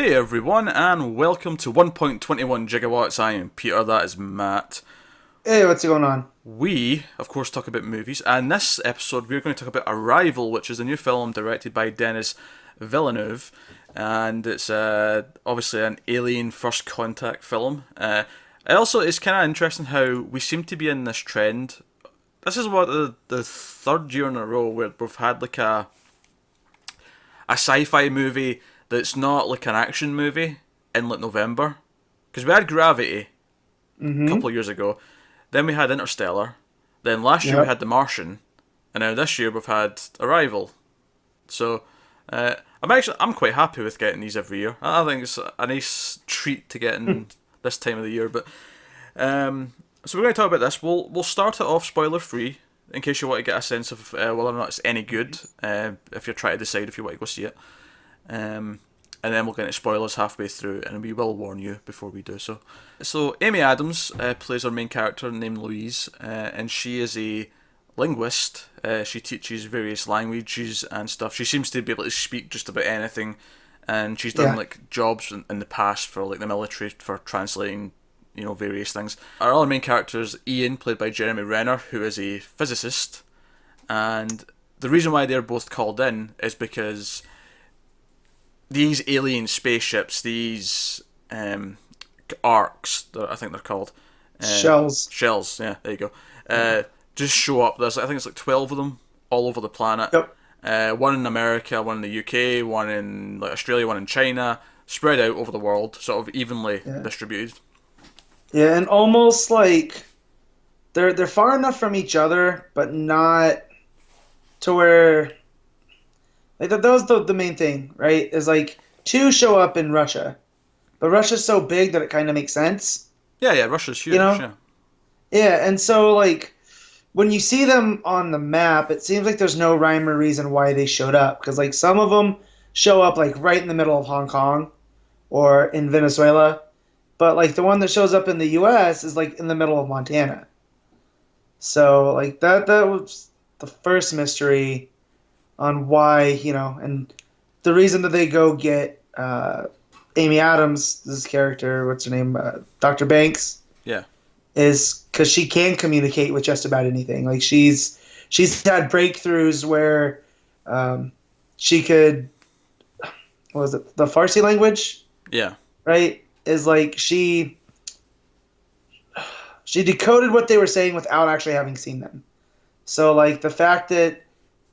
Hey everyone, and welcome to 1.21 Gigawatts. I am Peter, that is Matt. Hey, what's going on? We, of course, talk about movies, and this episode we're going to talk about Arrival, which is a new film directed by Denis Villeneuve, and it's obviously an alien first contact film. It also is kind of interesting how we seem to be in this trend. This is what the third year in a row where we've had like a sci-fi movie that's not like an action movie in like November. Because we had Gravity a Mm-hmm. couple of years ago, then we had Interstellar, then last year we Yep. had The Martian, and now this year we've had Arrival. So I'm quite happy with getting these every year. I think it's a nice treat to get in this time of the year. But so we're going to talk about this. We'll start it off spoiler free in case you want to get a sense of whether or not it's any good. If you're trying to decide if you want to go see it. And then we'll get into spoilers halfway through, and we will warn you before we do so. So Amy Adams plays our main character named Louise, and she is a linguist. She teaches various languages and stuff. She seems to be able to speak just about anything, and she's done Yeah. like jobs in the past for like the military for translating, various things. Our other main character is Ian, played by Jeremy Renner, who is a physicist, and the reason why they're both called in is because these alien spaceships, these arcs, I think they're called, Shells. shells. Yeah, there you go. Just show up. I think it's like 12 of them all over the planet. Yep. One in America, one in the UK, one in like Australia, one in China, spread out over the world, sort of evenly Yeah. distributed. Yeah, and almost like they're far enough from each other, but not to where like that was the main thing, right? Is like two show up in Russia, but Russia's so big that it kind of makes sense, Yeah, yeah. Russia's you huge. know? Yeah, Yeah, and so like when you see them on the map, it seems like there's no rhyme or reason why they showed up because like some of them show up like right in the middle of Hong Kong or in Venezuela. But like the one that shows up in the US is like in the middle of Montana. So like that was the first mystery on why, and the reason that they go get Amy Adams, this character, what's her name, Dr. Banks, yeah, is because she can communicate with just about anything. Like she's had breakthroughs where she could, what was it, the Farsi language, yeah. right? Is like she decoded what they were saying without actually having seen them. So like the fact that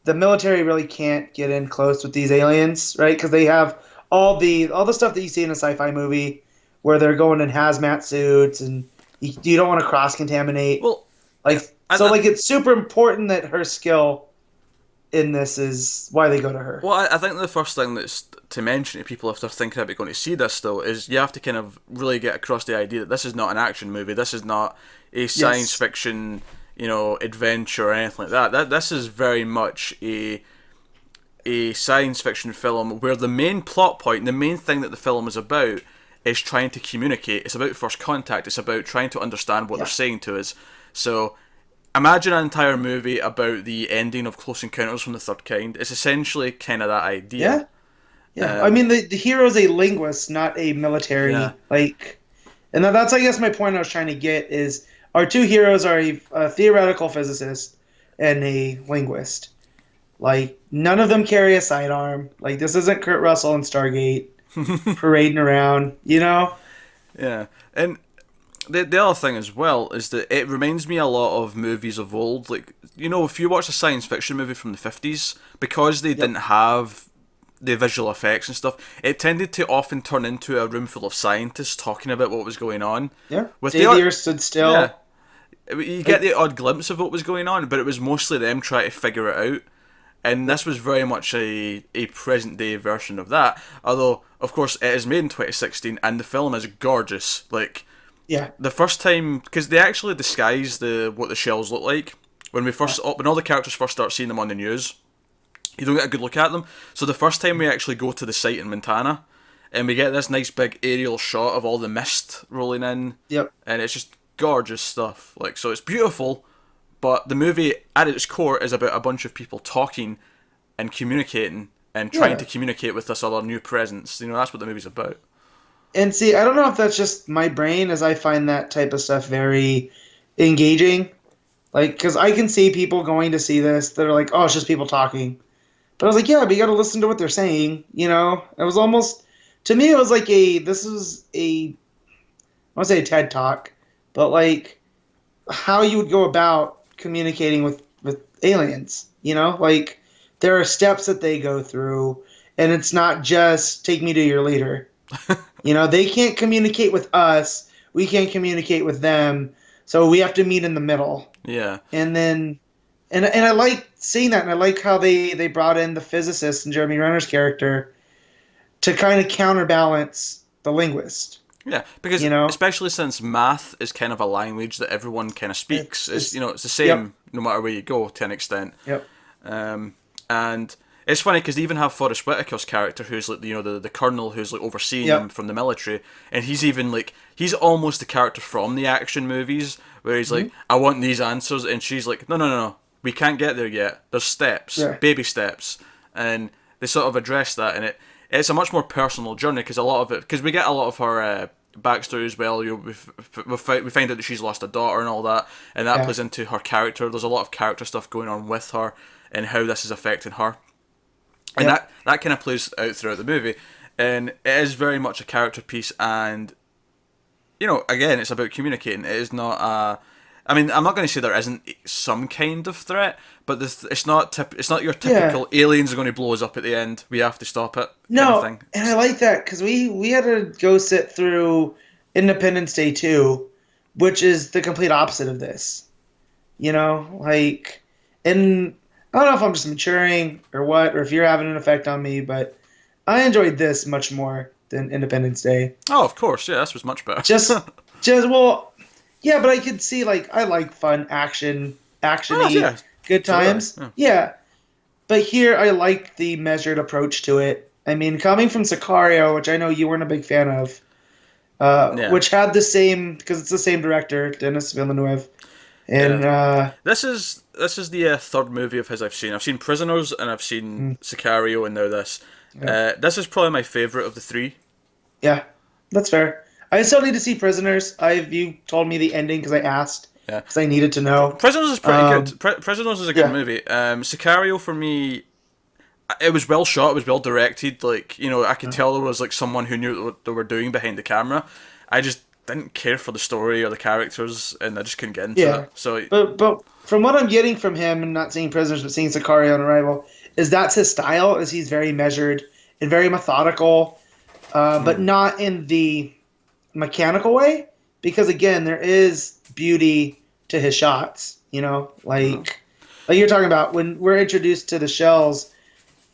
the military really can't get in close with these aliens, right? Because they have all the stuff that you see in a sci-fi movie where they're going in hazmat suits and you don't want to cross contaminate. Well, Like I, so, like it's super important that her skill in this is why they go to her. Well, I think the first thing that's to mention to people if they're thinking about going to see this though is you have to kind of really get across the idea that this is not an action movie. This is not a science Yes. fiction, adventure or anything like that. This is very much a science fiction film where the main plot point, the main thing that the film is about, is trying to communicate. It's about first contact. It's about trying to understand what they're Yeah. saying to us. So imagine an entire movie about the ending of Close Encounters from the Third Kind. It's essentially kind of that idea. Yeah. Yeah. I Um, mean, the hero's a linguist, not a yeah. military like. And that's I guess my point I was trying to get is our two heroes are a theoretical physicist and a linguist. Like none of them carry a sidearm. Like this isn't Kurt Russell and Stargate parading around, you know? Yeah. And the other thing as well is that it reminds me a lot of movies of old. Like, if you watch a science fiction movie from the 50s, because they Yep. didn't have the visual effects and stuff, it tended to often turn into a room full of scientists talking about what was going on. Yeah. With Day the the odd, Earth stood yeah, still. you get Like the odd glimpse of what was going on, but it was mostly them trying to figure it out. And this was very much a present day version of that. Although, of course, it is made in 2016, and the film is gorgeous. Like, yeah. the first time, because they actually disguise what the shells look like when all the characters first start seeing them on the news. You don't get a good look at them. So the first time we actually go to the site in Montana, and we get this nice big aerial shot of all the mist rolling in, Yep. and it's just gorgeous stuff. Like, so it's beautiful, but the movie at its core is about a bunch of people talking and communicating and trying Yeah. to communicate with this other new presence. You know, that's what the movie's about. And see, I don't know if that's just my brain, as I find that type of stuff very engaging. Like, because I can see people going to see this that are like, oh, it's just people talking. But I was like, yeah, but you got to listen to what they're saying. You know, it was almost, to me, it was like this was I want to say a TED talk, but like how you would go about communicating with aliens. You know, like there are steps that they go through, and it's not just take me to your leader. You know, they can't communicate with us. We can't communicate with them. So we have to meet in the middle. Yeah. And then, and I like seeing that, and I like how they brought in the physicist and Jeremy Renner's character to kind of counterbalance the linguist. Yeah, because You know, especially since math is kind of a language that everyone kind of speaks. It's you know, it's the same Yep. no matter where you go to an extent. Yep. And it's funny because they even have Forrest Whitaker's character, who's like the colonel who's like overseeing Yep. them from the military, and he's even like he's almost the character from the action movies where he's like, I want these answers, and she's like, no, we can't get there yet. There's steps, Yeah. baby steps, and they sort of address that, and it's a much more personal journey because a lot of it, because we get a lot of her backstory as well. You know, we find out that she's lost a daughter and all that, and that Yeah. plays into her character. There's a lot of character stuff going on with her and how this is affecting her. And Yep. that kind of plays out throughout the movie. And it is very much a character piece. And, you know, again, it's about communicating. It is not a... I mean, I'm not going to say there isn't some kind of threat, but it's not your typical aliens are going to blow us up at the end. We have to stop it. no, kind of thing. and I like that because we had to go sit through Independence Day 2, which is the complete opposite of this. You know, like, and I don't know if I'm just maturing or what, or if you're having an effect on me, but I enjoyed this much more than Independence Day. Oh, of course, yeah, this was much better. Just well, yeah, but I could see like I like fun actiony, yeah. good times. Sure, Yeah, but here I like the measured approach to it. I mean, coming from Sicario, which I know you weren't a big fan of, which had the same because it's the same director, Denis Villeneuve, and This is the third movie of his I've seen. I've seen Prisoners and I've seen Sicario and now this. Yeah. This is probably my favourite of the three. yeah, that's fair. I still need to see Prisoners. You told me the ending because I asked. Yeah. Because I needed to know. Prisoners is pretty good. Prisoners is a good movie. Sicario for me, it was well shot. It was well directed. Like, you know, I could tell there was like someone who knew what they were doing behind the camera. I just didn't care for the story or the characters, and I just couldn't get into it. So, but from what I'm getting from him, and not seeing Prisoners, but seeing Sicario on Arrival, is that's his style. Is he's very measured and very methodical, but not in the mechanical way. Because again, there is beauty to his shots. You know, like you're talking about when we're introduced to the shells,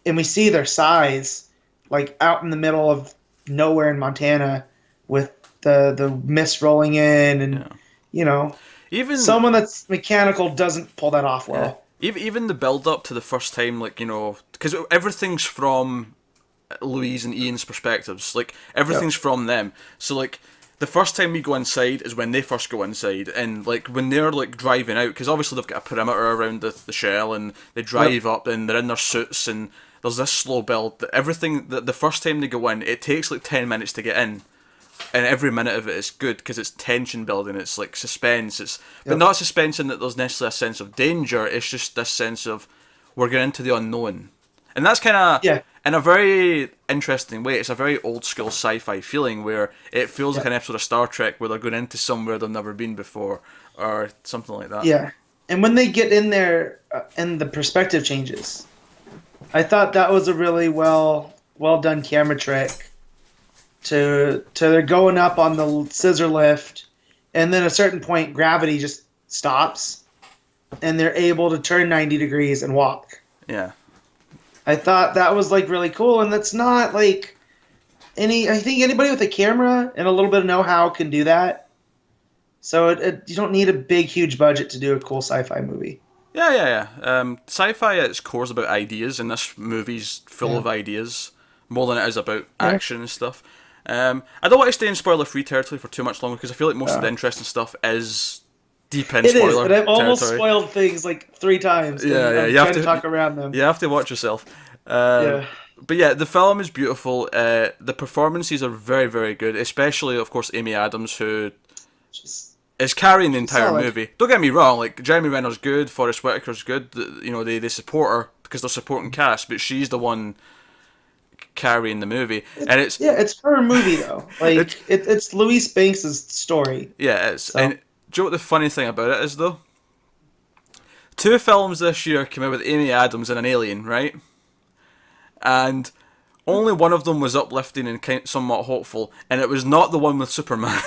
and we see their size, like out in the middle of nowhere in Montana, with the mist rolling in, and you know, even someone that's mechanical doesn't pull that off well. Even the build up to the first time, like, you know, because everything's from Louise and Ian's perspectives. Like, everything's from them. So, like, the first time we go inside is when they first go inside, and like when they're like driving out, because obviously they've got a perimeter around the shell, and they drive up, and they're in their suits, and there's this slow build. Everything the first time they go in, it takes like 10 minutes to get in, and every minute of it is good because it's tension building. It's like suspense. But not suspense in that there's necessarily a sense of danger. It's just this sense of we're getting into the unknown, and that's kind of in a very interesting way. It's a very old school sci-fi feeling where it feels like an episode of Star Trek where they're going into somewhere they've never been before, or something like that. Yeah, and when they get in there, and the perspective changes, I thought that was a really well done camera trick. To they're going up on the scissor lift, and then at a certain point gravity just stops, and they're able to turn 90 degrees and walk. Yeah. I thought that was like really cool, and that's not like I think anybody with a camera and a little bit of know-how can do that. So you don't need a big, huge budget to do a cool sci-fi movie. Yeah. Sci-fi at its core is about ideas, and this movie's full of ideas more than it is about action and stuff. I don't want to stay in spoiler-free territory for too much longer because I feel like most of the interesting stuff is deep in spoiler territory. It is, and I've almost spoiled things like 3 times. Yeah. I'm You have trying to talk around them. You have to watch yourself. But yeah, the film is beautiful. The performances are very, very good, especially, of course, Amy Adams, who She's, is carrying the she's entire solid. movie. Don't get me wrong, like Jeremy Renner's good, Forrest Whitaker's good. They support her because they're supporting cast, but she's the one carrying the movie, and Yeah, it's her movie though. it's Like it's Louise Banks' story. yeah, it's and So do you know what the funny thing about it is though? Two films this year came out with Amy Adams and an alien, right? And only one of them was uplifting and somewhat hopeful, and it was not the one with Superman.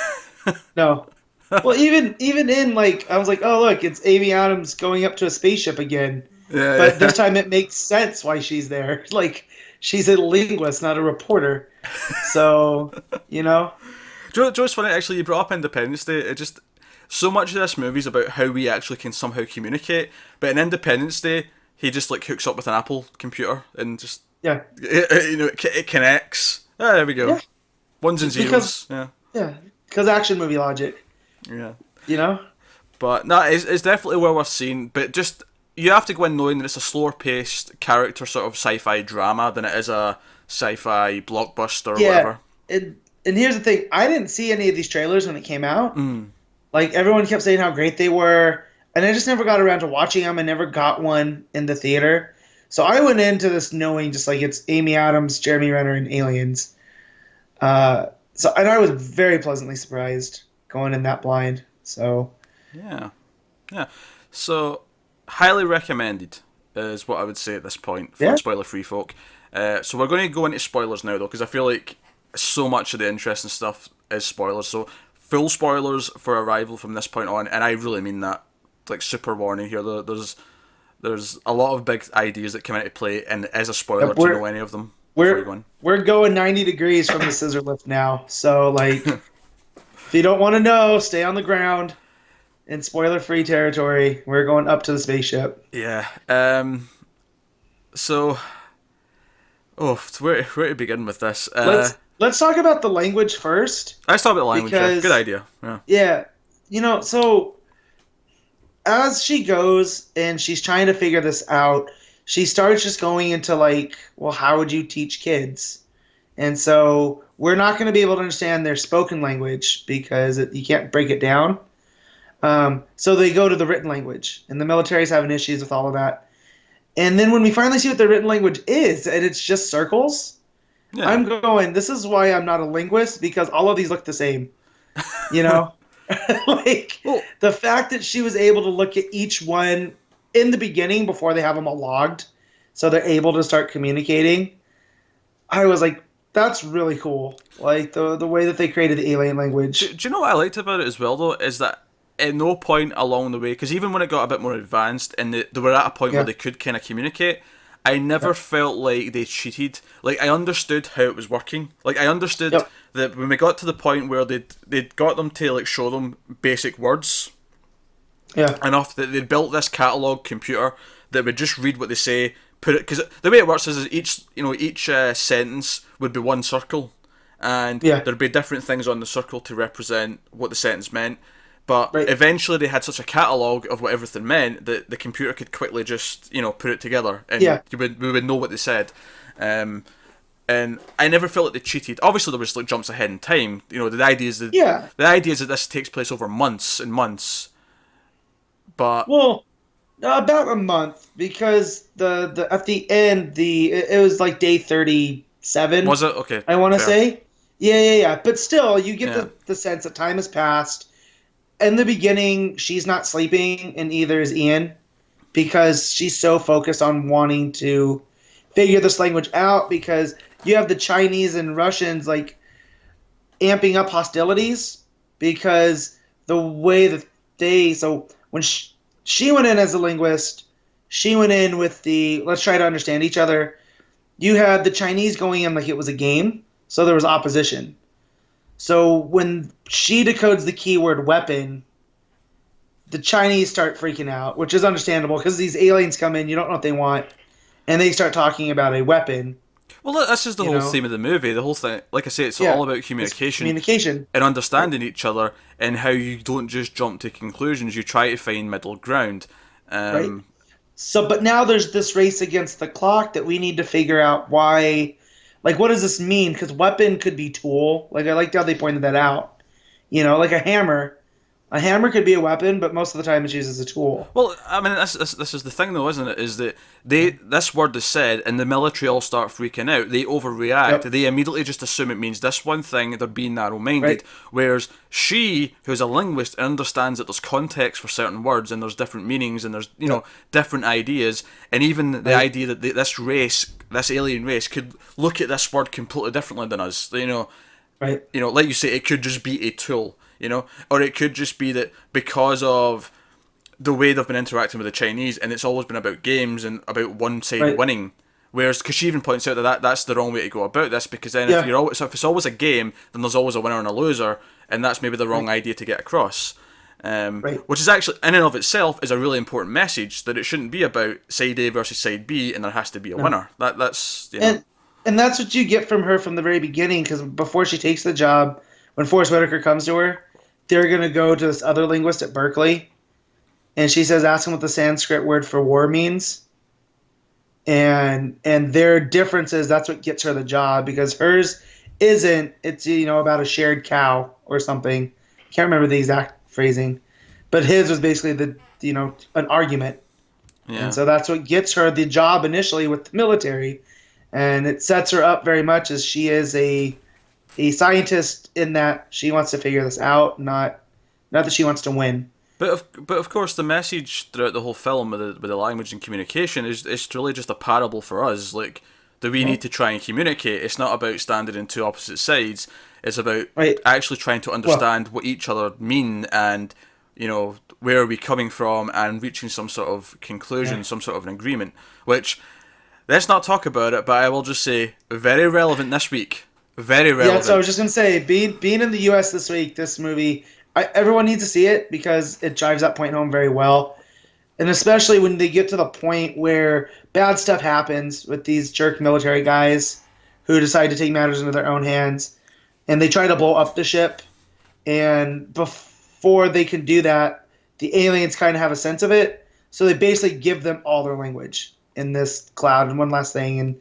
no. Well, even in like I was like, oh look, it's Amy Adams going up to a spaceship again. Yeah, But yeah. this time it makes sense why she's there. Like she's a linguist, not a reporter. So, you know, Do you know what's funny? Actually, you brought up Independence Day. It just so much of this movie is about how we actually can somehow communicate. But in Independence Day, he just like hooks up with an Apple computer and just yeah. it connects. Ah, there we go. Yeah. Ones and Because zeros. Yeah, yeah, because action movie logic, yeah. you know? But no, it's definitely well worth seeing. But just you have to go in knowing that it's a slower paced character sort of sci-fi drama than it is a sci-fi blockbuster or Yeah. whatever. And here's the thing, I didn't see any of these trailers when it came out. Mm. Like everyone kept saying how great they were, and I just never got around to watching them. I never got one in the theater. So I went into this knowing just like it's Amy Adams, Jeremy Renner, and aliens. And I was very pleasantly surprised going in that blind. So Yeah, yeah. So highly recommended is what I would say at this point for yeah, spoiler-free folk. So we're going to go into spoilers now though, because I feel like so much of the interesting stuff is spoilers. So full spoilers for Arrival from this point on, and I really mean that. Like super warning here. There's a lot of big ideas that come into play, and as a spoiler to know any of them before you go we're in. we're going 90 degrees from the scissor lift now. So like, if you don't want to know, stay on the ground in spoiler-free territory. We're going up to the spaceship. Yeah. So, where to begin with this? Let's talk about the language first Let's talk about the language. Yeah. Good because idea. Yeah. yeah, so as she goes and she's trying to figure this out, she starts just going into like, well, how would you teach kids? And so we're not going to be able to understand their spoken language because you can't break it down. So they go to the written language, and the military's having issues with all of that. And then when we finally see what the written language is, and it's just circles, Yeah. I'm going, this is why I'm not a linguist, because all of these look the same. You know? Like, Well, the fact that she was able to look at each one in the beginning before they have them all logged, so they're able to start communicating, I was like, that's really cool. Like, the way that they created the alien language. do you know what I liked about it as well though? Is that at no point along the way, because even when it got a bit more advanced and they were at a point Yeah. where they could kind of communicate, I never felt like they cheated. Like I understood how it was working. Like I understood Yep. that when we got to the point where they'd got them to like show them basic words Yeah. enough that they'd built this catalog computer that would just read what they say, put it because the way it works is each sentence would be one circle, and Yeah. there'd be different things on the circle to represent what the sentence meant. But Right. eventually they had such a catalogue of what everything meant that the computer could quickly just, put it together and Yeah. we would know what they said. And I never felt like they cheated. Obviously there was like jumps ahead in time. The idea is that Yeah. the idea is that this takes place over months and months. But Well, about a month because the at the end it was like day 37. was it? Okay. I want to fair. say. Yeah. But still, you get Yeah. the sense that time has passed. In the beginning, she's not sleeping, and either is Ian, because she's so focused on wanting to figure this language out. Because you have the Chinese and Russians like amping up hostilities because the way that so when she went in as a linguist, she went in with the let's try to understand each other. You had the Chinese going in like it was a game, so there was opposition. So when she decodes the keyword weapon, the Chinese start freaking out, which is understandable because these aliens come in, you don't know what they want, and they start talking about a weapon. Well, this is the You whole know? theme of the movie. The whole thing, like I say, it's Yeah, all about It's communication communication. and understanding each other, and how you don't just jump to conclusions. You try to find middle ground. Right. So, but now there's this race against the clock that we need to figure out why. Like, what does this mean? Because weapon could be tool. Like, I liked how they pointed that out. Like a hammer. A hammer could be a weapon, but most of the time it's used as a tool. Well, I mean, this is the thing, though, isn't it? Is that this word is said, and the military all start freaking out. They overreact. Yep. They immediately just assume it means this one thing. They're being narrow-minded. Right. Whereas she, who's a linguist, understands that there's context for certain words, and there's different meanings, and there's Yep. different ideas, and even the Right. idea that this race, this alien race, could look at this word completely differently than us. Right. Like you say, it could just be a tool, or it could just be that because of the way they've been interacting with the Chinese, and it's always been about games and about one side Right. winning. Whereas, because she even points out that's the wrong way to go about this, because then Yeah. if it's always a game, then there's always a winner and a loser, and that's maybe the wrong idea to get across. Right. Which is actually, in and of itself, is a really important message that it shouldn't be about side A versus side B, and there has to be a No. winner. That's And that's what you get from her from the very beginning. Because before she takes the job, when Forrest Whitaker comes to her, they're gonna go to this other linguist at Berkeley, and she says, "Ask him what the Sanskrit word for war means." And their differences, that's what gets her the job, because hers isn't. It's about a shared cow or something. Can't remember the exact phrasing, but his was basically an argument. yeah. And so that's what gets her the job initially with the military, and it sets her up very much as she is a scientist, in that she wants to figure this out, not that she wants to win. But of course, the message throughout the whole film with the language and communication is it's really just a parable for us, like that we need to try and communicate. It's not about standing in two opposite sides. It's about Right. actually trying to understand what each other mean, and where are we coming from, and reaching some sort of conclusion, Yeah. some sort of an agreement. Which, let's not talk about it, but I will just say, very relevant this week. Very Yeah, so I relevant. was just gonna say, being in the U.S. this week, this movie, everyone needs to see it because it drives that point home very well, and especially when they get to the point where bad stuff happens with these jerk military guys who decide to take matters into their own hands, and they try to blow up the ship, and before they can do that, the aliens kind of have a sense of it, so they basically give them all their language in this cloud. And one last thing, and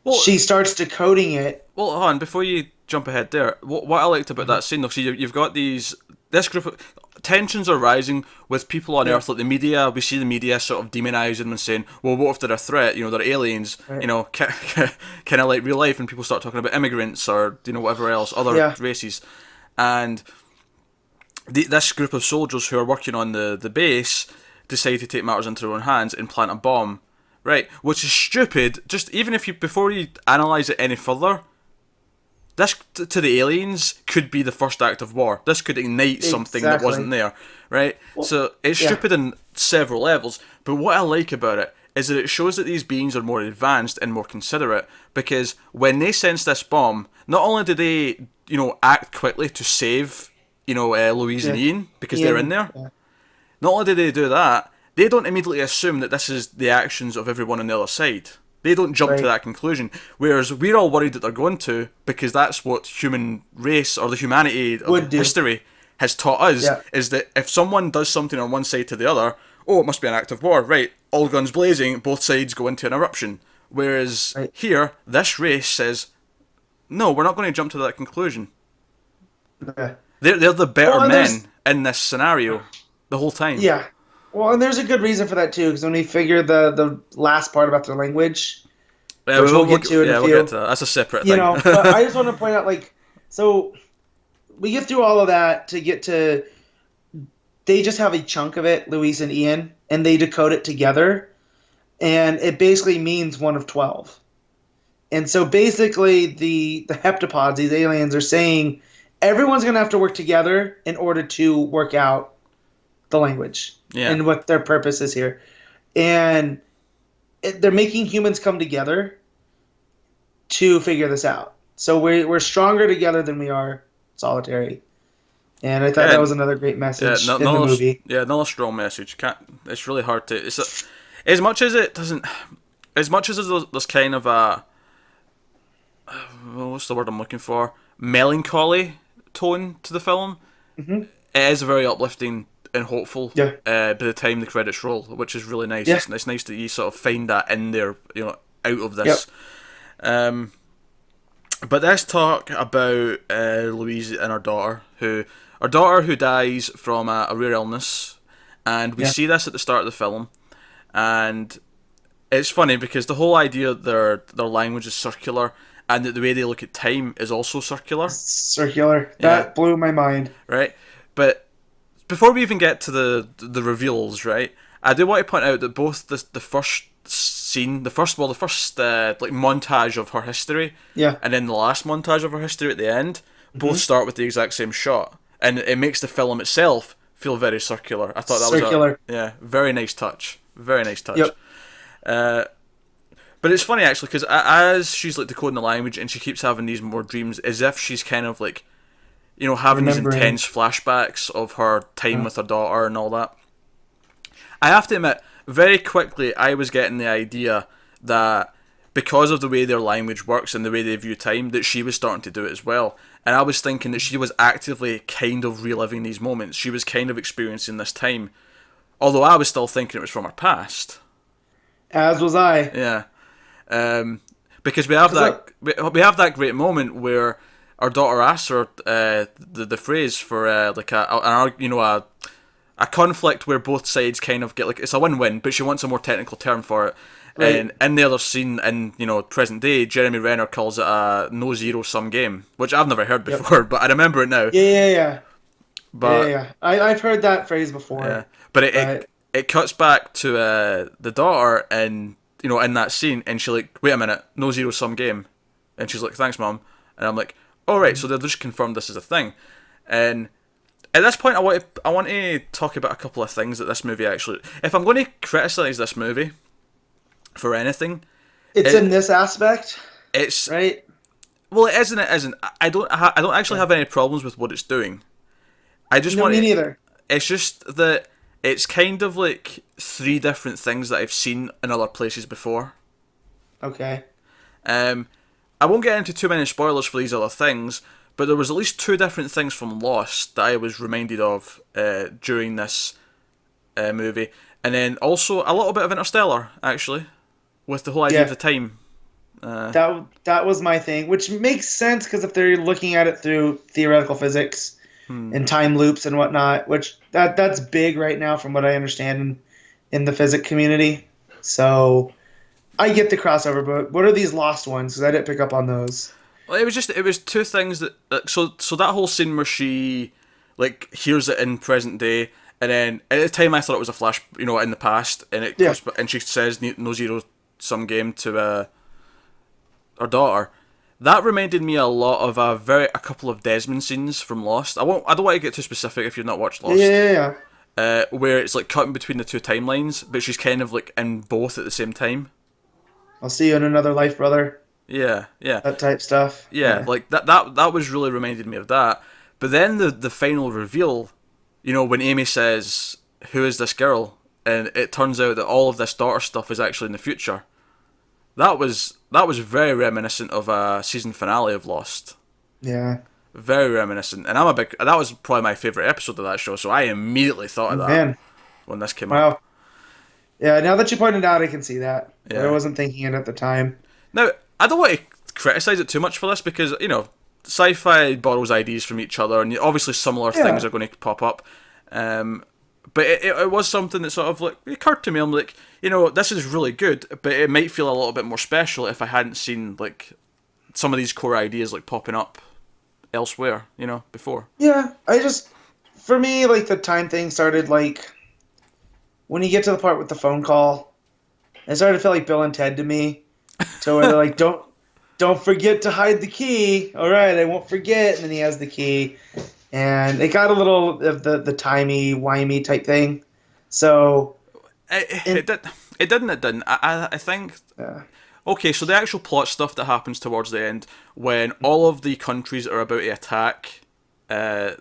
Well, she starts decoding it. Well, hold on, before you jump ahead there, what I liked about that scene, though, see, you've got this group of tensions are rising with people on Yeah. Earth, like the media. We see the media sort of demonizing them and saying, well, what if they're a threat? They're aliens, Right. kind of like real life, and people start talking about immigrants or, whatever else, other Yeah. races. And this group of soldiers who are working on the base decide to take matters into their own hands and plant a bomb. Right, which is stupid. Just even if before you analyze it any further, this to the aliens could be the first act of war. This could ignite something that Exactly. wasn't there, right? So it's yeah. stupid on several levels. But what I like about it is that it shows that these beings are more advanced and more considerate. Because when they sense this bomb, not only do they act quickly to save Louise and Yeah. Ian because they're in there. Yeah. Not only do they do that, they don't immediately assume that this is the actions of everyone on the other side. They don't jump to Right. that conclusion. Whereas we're all worried that they're going to, because that's what human race or the humanity of Would do. history has taught us, Yeah. is that if someone does something on one side to the other, oh, it must be an act of war. Right, all guns blazing, both sides go into an eruption. Whereas Right. here, this race says, no, we're not going to jump to that conclusion. Yeah. They're the better Well, and men in this scenario the whole time. Yeah. Well, and there's a good reason for that too, because when we figure the last part about their language, Yeah, which we'll get to in a we'll few. get to that. That's a separate thing. But I just want to point out, so we get through all of that to get to, they just have a chunk of it, Louise and Ian, and they decode it together, and it basically means one of 12. And so basically the heptapods, these aliens, are saying everyone's going to have to work together in order to work out the language Yeah. and what their purpose is here. And they're making humans come together to figure this out. So we're stronger together than we are solitary. And I thought Yeah. that was another great message in the movie. Yeah, another strong message. It's really hard to. As much as it doesn't. As much as there's kind of a. What's the word I'm looking for? Melancholy tone to the film. Mm-hmm. It is a very uplifting and hopeful Yeah. by the time the credits roll, which is really nice. Yeah. It's nice that you sort of find that in there, out of Yep. this. But let's talk about Louise and her daughter who dies from a rare illness, and we Yeah. see this at the start of the film, and it's funny because the whole idea that their language is circular and that the way they look at time is also circular, Circular. Yeah. That blew my mind. right? But before we even get to the reveals, right? I do want to point out that both the first scene, the first like montage of her history, Yeah. and then the last montage of her history at the end, both start with the exact same shot, and it makes the film itself feel very circular. I thought that Circular. was very nice touch, very nice touch. Yep. But it's funny actually because as she's like decoding the language and she keeps having these more dreams, as if she's kind of like, having these Remembering. intense flashbacks of her time with her daughter and all that. I have to admit, very quickly I was getting the idea that because of the way their language works and the way they view time, that she was starting to do it as well. And I was thinking that she was actively kind of reliving these moments. She was kind of experiencing this time. Although I was still thinking it was from her past. As was I. Yeah. Because we have we have that great moment where our daughter asks her the phrase for like a conflict where both sides kind of get like it's a win-win, but she wants a more technical term for it. Right. And in the other scene, in present day, Jeremy Renner calls it a no zero sum game, which I've never heard before, but I remember it now. Yeah. But Yeah. I've heard that phrase before. yeah, but it cuts back to the daughter and in that scene, and she's like, wait a minute, no zero sum game, and she's like, thanks mom, and I'm like, all right, so they've just confirmed this is a thing. And at this point, I want to talk about a couple of things that this movie actually. If I'm going to criticize this movie for anything, It's in this aspect, it's right? well, it isn't. It isn't. I don't actually have any problems with what it's doing. I just No, want me to. neither. It's just that it's kind of like three different things that I've seen in other places before. Okay. I won't get into too many spoilers for these other things, but there was at least two different things from Lost that I was reminded of during this movie, and then also a little bit of Interstellar actually, with the whole idea Yeah. of the time. That was my thing, which makes sense because if they're looking at it through theoretical physics and time loops and whatnot, which that's big right now from what I understand in the physics community. So I get the crossover, but what are these lost ones? Because I didn't pick up on those. Well, it was two things that so that whole scene where she like hears it in present day, and then at the time I thought it was a flash, in the past, and and she says no zero sum game to her daughter. That reminded me a lot of a couple of Desmond scenes from Lost. I don't want to get too specific if you've not watched Lost. Yeah. Where it's like cutting between the two timelines, but she's kind of like in both at the same time. I'll see you in another life, brother. Yeah. That type stuff. Yeah, like that was really reminded me of that. But then the final reveal, when Amy says, "Who is this girl?" and it turns out that all of this daughter stuff is actually in the future. That was very reminiscent of a season finale of Lost. Yeah. Very reminiscent, and that was probably my favorite episode of that show. So I immediately thought of that Man. when this came Wow. up. Yeah, now that you pointed out, I can see that. Yeah. But I wasn't thinking it at the time. Now, I don't want to criticize it too much for this because, sci-fi borrows ideas from each other and obviously similar things are going to pop up. But it was something that sort of like occurred to me. I'm like, this is really good, but it might feel a little bit more special if I hadn't seen like some of these core ideas like popping up elsewhere, before. Yeah, for me, like the time thing started like when you get to the part with the phone call, it started to feel like Bill and Ted to me. So where they're like, don't forget to hide the key. All right, I won't forget. And then he has the key. And it got a little of the timey-wimey type thing. So It didn't. I think. Yeah. Okay, so the actual plot stuff that happens towards the end, when all of the countries are about to attack the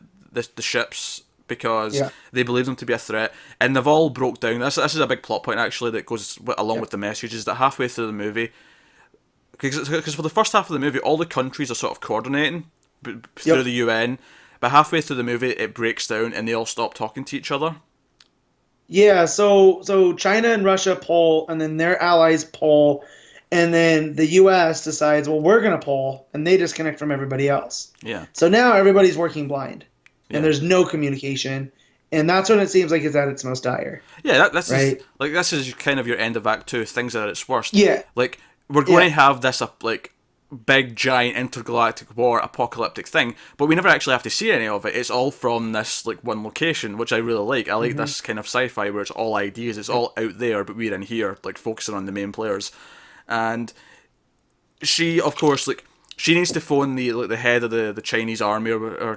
ships because they believe them to be a threat, and they've all broke down. This is a big plot point actually that goes along with the message, is that halfway through the movie, because for the first half of the movie, all the countries are sort of coordinating through the UN, but halfway through the movie it breaks down and they all stop talking to each other. Yeah, so China and Russia pull, and then their allies pull, and then the U.S. decides, well, we're gonna pull, and they disconnect from everybody else. Yeah, So now everybody's working blind, and yeah, there's no communication, and that's when it seems like it's at its most dire, yeah. This is right? like this is kind of your end of Act Two. Things are at its worst. Yeah, Like we're going to yeah, have this like big giant intergalactic war apocalyptic thing, but we never actually have to see any of it. It's all from this like one location, which I really like. I like hmm this kind of sci-fi where it's all ideas, it's all out there, but we're in here like focusing on the main players. And she, of course, like she needs to phone the head of the Chinese army, or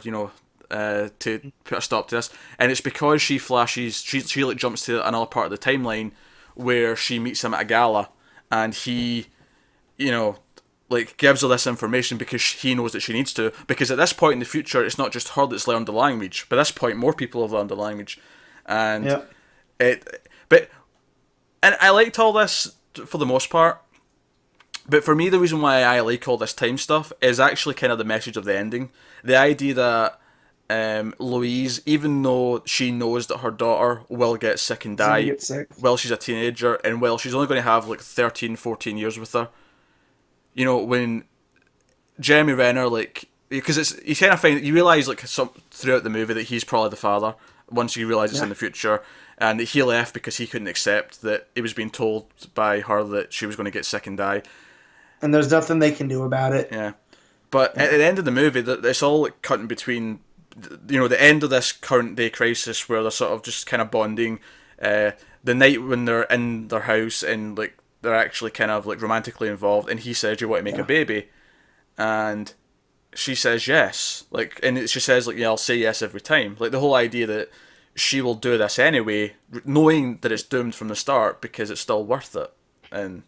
to put a stop to this. And it's because she flashes, she like jumps to another part of the timeline where she meets him at a gala, and he, you know, like gives her this information because he knows that she needs to. Because at this point in the future, it's not just her that's learned the language. By this point, more people have learned the language, and yeah. but and I liked all this for the most part. But for me, the reason why I like all this time stuff is actually kind of the message of the ending. The idea that Louise, even though she knows that her daughter will get sick and He's gonna die get sick. while she's a teenager, and while she's only going to have like 13, 14 years with her, when Jeremy Renner, like, because it's, you kind of find, you realise like throughout the movie that he's probably the father, once you realise it's Yeah, in the future, and that he left because he couldn't accept that he was being told by her that she was going to get sick and die. and there's nothing they can do about it. Yeah. But at Yeah, the end of the movie, it's all like cutting between, the end of this current day crisis where they're sort of just kind of bonding. The night when they're in their house and like they're actually kind of like romantically involved, and he says, "You want to make a yeah. baby?" And she says yes. Like, and she says like, "Yeah, I'll say yes every time." Like the whole idea that she will do this anyway, knowing that it's doomed from the start because it's still worth it. And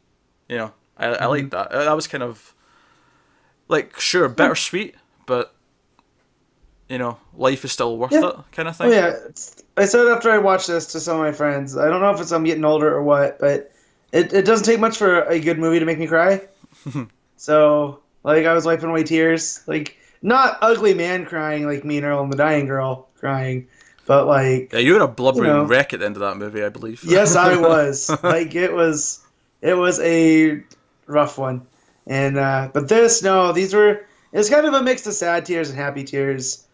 I hmm like that. That was kind of like, sure, Yeah, bittersweet, but life is still worth yeah. it, kind of Oh thing. yeah. I said after I watched this to some of my friends, I don't know if it's I'm getting older or what, but it doesn't take much for a good movie to make me cry. So, like, I was wiping away tears. Like, not ugly man crying like Me and Earl and the Dying Girl crying, but, Yeah, like, you were a you blubbering know, wreck at the end of that movie, I believe. yes, I was. Like, it was a rough one. And, but this, no, it's kind of a mix of sad tears and happy tears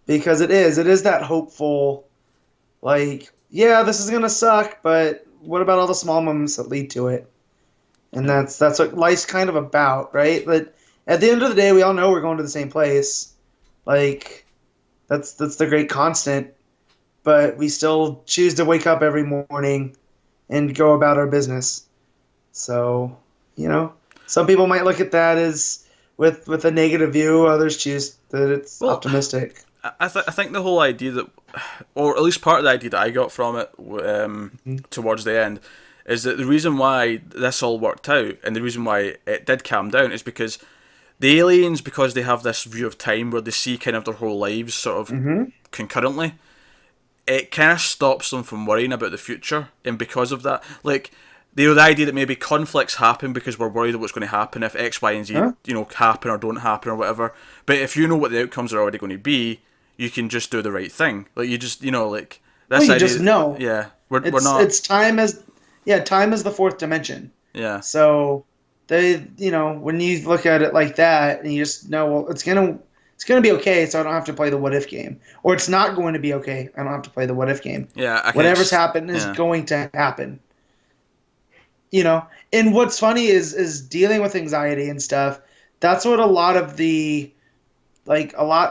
because it is that hopeful, like, yeah, this is gonna suck, but what about all the small moments that lead to it? And Yeah. that's what life's kind of about, right? But at the end of the day, we all know we're going to the same place. Like that's the great constant. But we still choose to wake up every morning and go about our business. So, some people might look at that as with a negative view. Others choose that it's Well, optimistic. I think the whole idea that, or at least part of the idea that I got from it Mhm. towards the end, is that the reason why this all worked out and the reason why it did calm down is because the aliens, because they have this view of time where they see kind of their whole lives sort of Mhm. concurrently, it kind of stops them from worrying about the future. And because of that, like, the idea that maybe conflicts happen because we're worried of what's going to happen if X, Y, and Z, Huh? happen or don't happen or whatever. But if you know what the outcomes are already going to be, you can just do the right thing. Like, you just, like, Well, this you just idea, know. yeah, we're It's not, it's time as yeah, time is the fourth dimension. yeah, So when you look at it like that, and you just know, well, it's gonna be okay, so I don't have to play the what if game, or it's not going to be okay, I don't have to play the what if game. yeah, I can, Whatever's happened is yeah, going to happen. And what's funny is dealing with anxiety and stuff. That's what a lot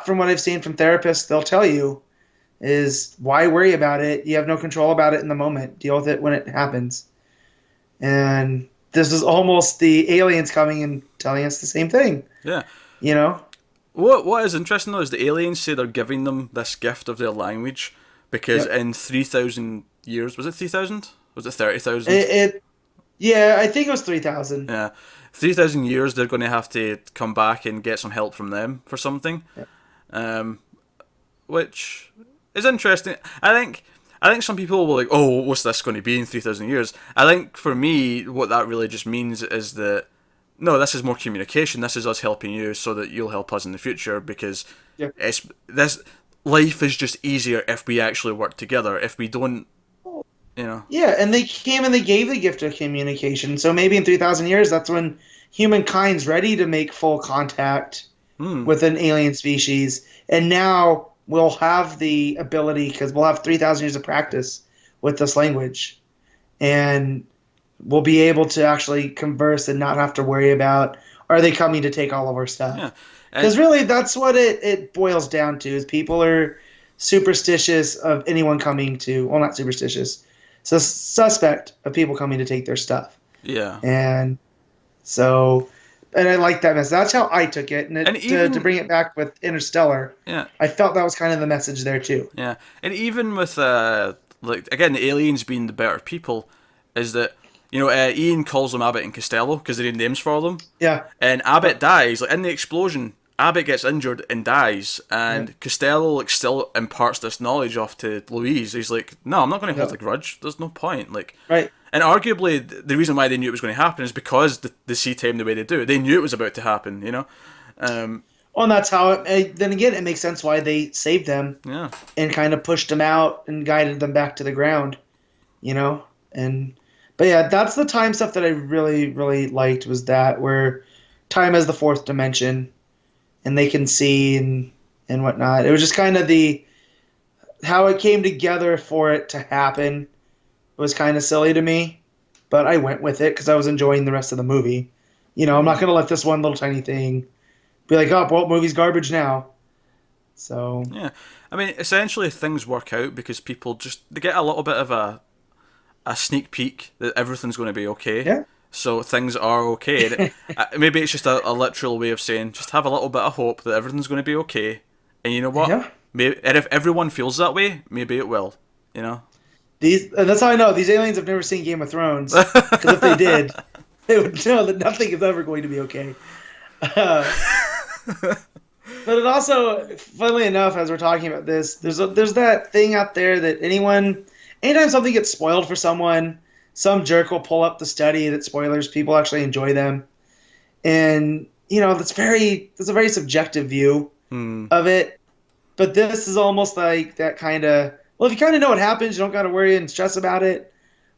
from what I've seen from therapists, they'll tell you is why worry about it? You have no control about it in the moment. Deal with it when it happens. And this is almost the aliens coming and telling us the same thing. yeah. You know? What is interesting though is the aliens say they're giving them this gift of their language because Yep. in 3,000 years, was it 3,000? Was it 30,000? It yeah, I think it was 3,000. Yeah, 3,000 years they're going to have to come back and get some help from them for something, Yep. um, which is interesting. I think some people will like, oh, what's this going to be in 3,000 years? I think for me, what that really just means is that no, this is more communication. This is us helping you so that you'll help us in the future because Yep. it's this life is just easier if we actually work together. If we don't, you know. Yeah, and they came and they gave the gift of communication. So maybe in 3,000 years, that's when humankind's ready to make full contact with an alien species. And now we'll have the ability, because we'll have 3,000 years of practice with this language. And we'll be able to actually converse and not have to worry about, are they coming to take all of our stuff? Yeah. Because really, that's what it boils down to, is people are superstitious of anyone coming to, well, not superstitious, so suspect of people coming to take their stuff. Yeah. And so, and I like that message. That's how I took it. And even, to bring it back with Interstellar, yeah, I felt that was kind of the message there too. Yeah. And even with, like, again, the aliens being the better people, is that, you know, Ian calls them Abbott and Costello because they need names for them. Yeah. And Abbott dies, like, in the explosion. Abbott gets injured and dies, and Costello, like, still imparts this knowledge off to Louise. He's like, no, I'm not going to hold a grudge. There's no point. Like, right. And arguably, the reason why they knew it was going to happen is because they see time the way they do. They knew it was about to happen, you know? Well, and that's how then again, it makes sense why they saved them. Yeah. And kind of pushed them out and guided them back to the ground, you know? But yeah, that's the time stuff that I really, really liked, was that where time as the fourth dimension, and they can see and whatnot. It was just kind of how it came together for it to happen was kind of silly to me, but I went with it because I was enjoying the rest of the movie. You know, I'm not going to let this one little tiny thing be like, oh, well, movie's garbage now. So yeah, I mean, essentially things work out because people they get a little bit of a sneak peek that everything's going to be okay. Yeah. So things are okay. Maybe it's just a literal way of saying, just have a little bit of hope that everything's going to be okay. And you know what? Yeah. Maybe, and if everyone feels that way, maybe it will. You know. And that's how I know these aliens have never seen Game of Thrones. Because if they did, they would know that nothing is ever going to be okay. But it also, funnily enough, as we're talking about this, there's that thing out there that anytime something gets spoiled for someone, some jerk will pull up the study that spoilers people actually enjoy them, and you know that's a very subjective view of it. But this is almost like that kind of, well, if you kind of know what happens, you don't got to worry and stress about it.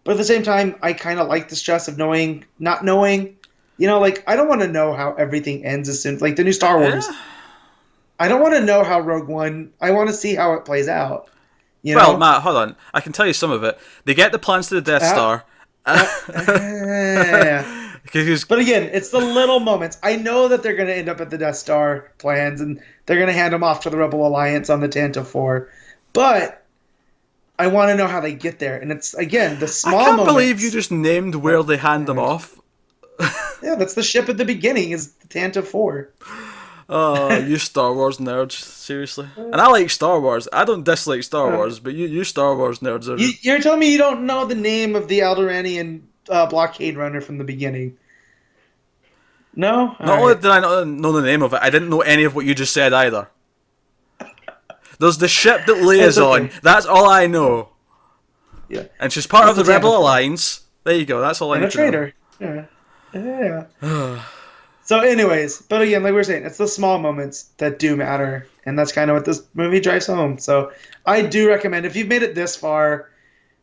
But at the same time, I kind of like the stress of not knowing. You know, like I don't want to know how everything ends as soon, like the new Star Wars. Yeah. I don't want to know how Rogue One. I want to see how it plays out. You know? Well, Matt, hold on. I can tell you some of it. They get the plans to the Death Star. But again, it's the little moments. I know that they're going to end up at the Death Star plans, and they're going to hand them off to the Rebel Alliance on the Tantive 4. But I want to know how they get there. And it's, again, the small moments. I can't believe you just named where they hand them off. Yeah, that's the ship at the beginning, is the Tantive 4. Oh, you Star Wars nerds, seriously. And I like Star Wars. I don't dislike Star Wars, but you Star Wars nerds are... You're telling me you don't know the name of the Alderaanian blockade runner from the beginning? No? Not only did I not know the name of it, I didn't know any of what you just said either. There's the ship that Leia's on. That's all I know. Yeah. And she's part of the Rebel Alliance. There you go, that's all I know. And a traitor. Yeah. So anyways, but again, like we were saying, it's the small moments that do matter, and that's kind of what this movie drives home. So I do recommend, if you've made it this far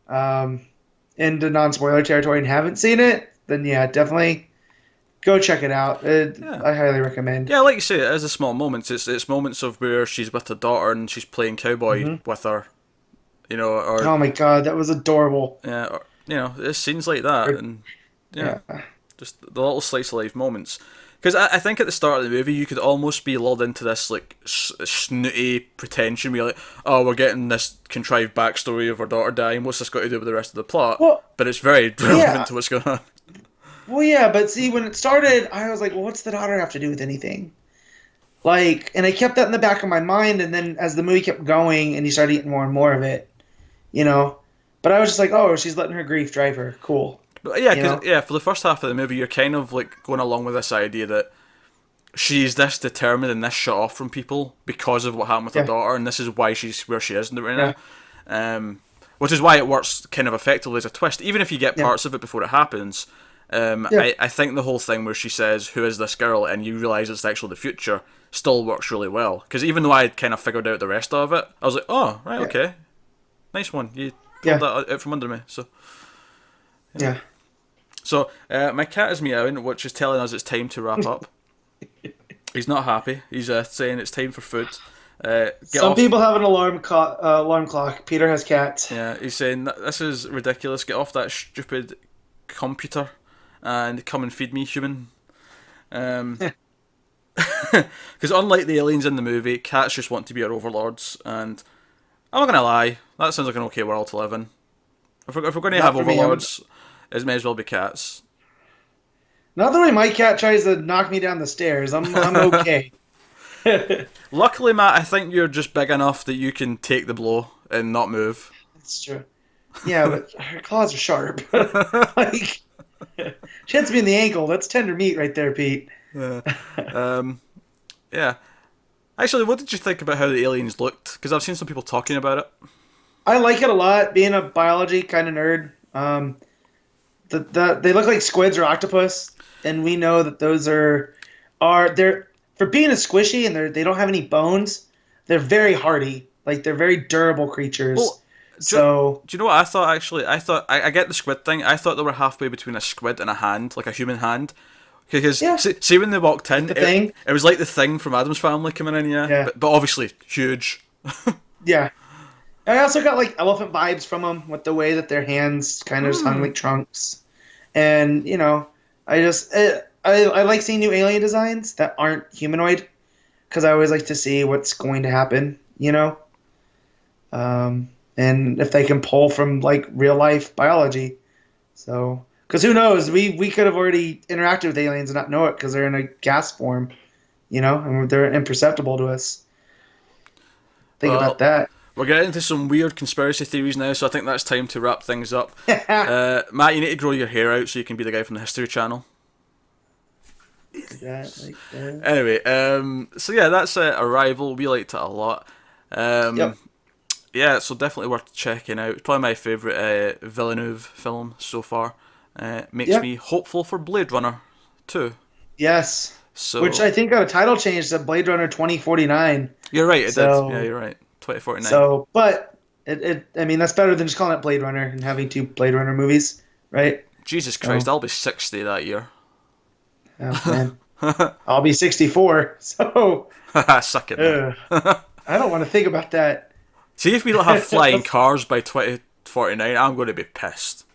into non-spoiler territory and haven't seen it, then yeah, definitely go check it out. I highly recommend. Yeah, like you say, it is a small moments. It's moments of where she's with her daughter and she's playing cowboy with her, you know. Or, oh my god, that was adorable. Yeah, or, you know, it's scenes like that, and just the little slice of life moments. Because I think at the start of the movie, you could almost be lulled into this like snooty pretension. Where you're like, oh, we're getting this contrived backstory of her daughter dying. What's this got to do with the rest of the plot? Well, but it's very relevant to what's going on. Well, yeah, but see, when it started, I was like, well, what's the daughter have to do with anything? Like, and I kept that in the back of my mind, and then as the movie kept going, and you started getting more and more of it, you know. But I was just like, oh, she's letting her grief drive her. Cool. But yeah, because for the first half of the movie, you're kind of like going along with this idea that she's this determined and this shut off from people because of what happened with her daughter, and this is why she's where she is right now. Which is why it works kind of effectively as a twist. Even if you get parts of it before it happens, Yeah. I think the whole thing where she says, "Who is this girl?" and you realise it's actually the future, still works really well. Because even though I had kind of figured out the rest of it, I was like, "Oh, right, Yeah. okay, nice one. You pulled Yeah. that out from under me." So, Yeah. so my cat is meowing, which is telling us it's time to wrap up. He's not happy. He's saying it's time for food. Get Some off. people have an alarm clock. Peter has cats. Yeah, he's saying this is ridiculous. Get off that stupid computer and come and feed me, human. Because unlike the aliens in the movie, cats just want to be our overlords. And I'm not gonna lie, that sounds like an okay world to live in. If we're going to Not have for me, overlords, it may as well be cats. Not the way my cat tries to knock me down the stairs. I'm okay. Luckily, Matt, I think you're just big enough that you can take the blow and not move. That's true. Yeah, but her claws are sharp. Like, she hits me in the ankle. That's tender meat right there, Pete. Yeah. Actually, what did you think about how the aliens looked? Because I've seen some people talking about it. I like it a lot. Being a biology kind of nerd, they look like squids or octopus, and we know that those they're for being a squishy and they don't have any bones. They're very hardy. Like they're very durable creatures. Well, so do you know what I thought? Actually, I thought I get the squid thing. I thought they were halfway between a squid and a hand, like a human hand. Because Yeah. see when they walked in, The Thing? it was like the Thing from Adam's Family coming in, Yeah. but obviously huge. yeah. I also got like elephant vibes from them with the way that their hands kind of just hung like trunks, and I like seeing new alien designs that aren't humanoid because I always like to see what's going to happen, and if they can pull from like real life biology. So, because who knows, we could have already interacted with aliens and not know it because they're in a gas form, and they're imperceptible to us. Think Well, about that. We're getting into some weird conspiracy theories now, so I think that's time to wrap things up. Matt, you need to grow your hair out so you can be the guy from the History Channel. Anyway, so yeah, that's Arrival. We liked it a lot. Yep. Yeah, so definitely worth checking out. It's probably my favourite Villeneuve film so far. Makes me hopeful for Blade Runner 2. Yes. So, Which I think got a title change to Blade Runner 2049. You're right, it did. Yeah, you're right. 2049. So, but I mean, that's better than just calling it Blade Runner and having 2 Blade Runner movies, right? Jesus Christ, I'll be 60 that year. Oh, man. I'll be 64, so... Suck it, man. I don't want to think about that. See, if we don't have flying cars by 2049, I'm going to be pissed.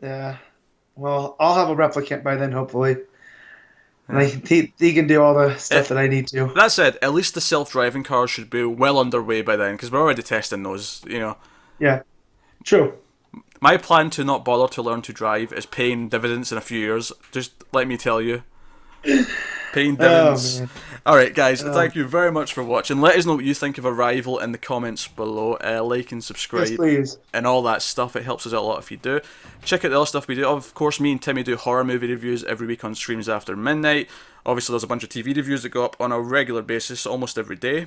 Well, I'll have a replicant by then, hopefully. And he can do all the stuff that I need to. That said, at least the self-driving cars should be well underway by then, because we're already testing those, Yeah, true. My plan to not bother to learn to drive is paying dividends in a few years, just let me tell you. Paying dividends. Oh, man. Alright, guys, thank you very much for watching. Let us know what you think of Arrival in the comments below. Like and subscribe. Yes, please. And all that stuff. It helps us out a lot if you do. Check out the other stuff we do. Of course, me and Timmy do horror movie reviews every week on streams after midnight. Obviously, there's a bunch of TV reviews that go up on a regular basis, almost every day.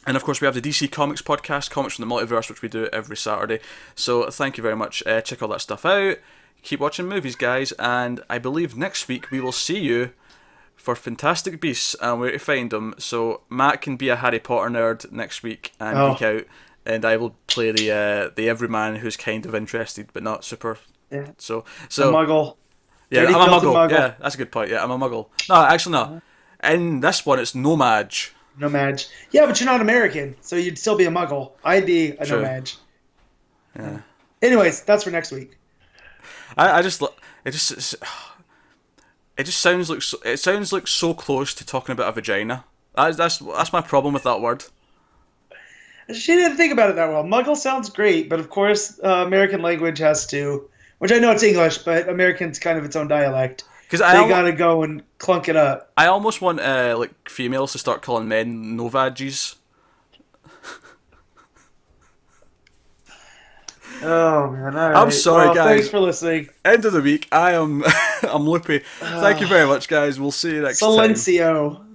And of course, we have the DC Comics podcast, Comics from the Multiverse, which we do every Saturday. So thank you very much. Check all that stuff out. Keep watching movies, guys. And I believe next week we will see you for Fantastic Beasts and Where to Find Them. So Matt can be a Harry Potter nerd next week and geek out, and I will play the everyman who's kind of interested but not super. Yeah. So A muggle. yeah, Dirty, I'm a filthy muggle. Yeah, that's a good point. Yeah, I'm a muggle. No, actually no. In this one, it's Nomad. Nomad. Yeah, but you're not American, so you'd still be a muggle. I'd be a True. nomad. Yeah. Anyways, that's for next week. It just sounds like so close to talking about a vagina. That's my problem with that word. She didn't think about it that well. Muggle sounds great, but of course, American language has to, which I know it's English, but American's kind of its own dialect. Because they gotta go and clunk it up. I almost want like females to start calling men novages. Oh man! All right. I'm sorry, well, guys. Thanks for listening. End of the week. I'm loopy. Thank you very much, guys. We'll see you next time. Silencio.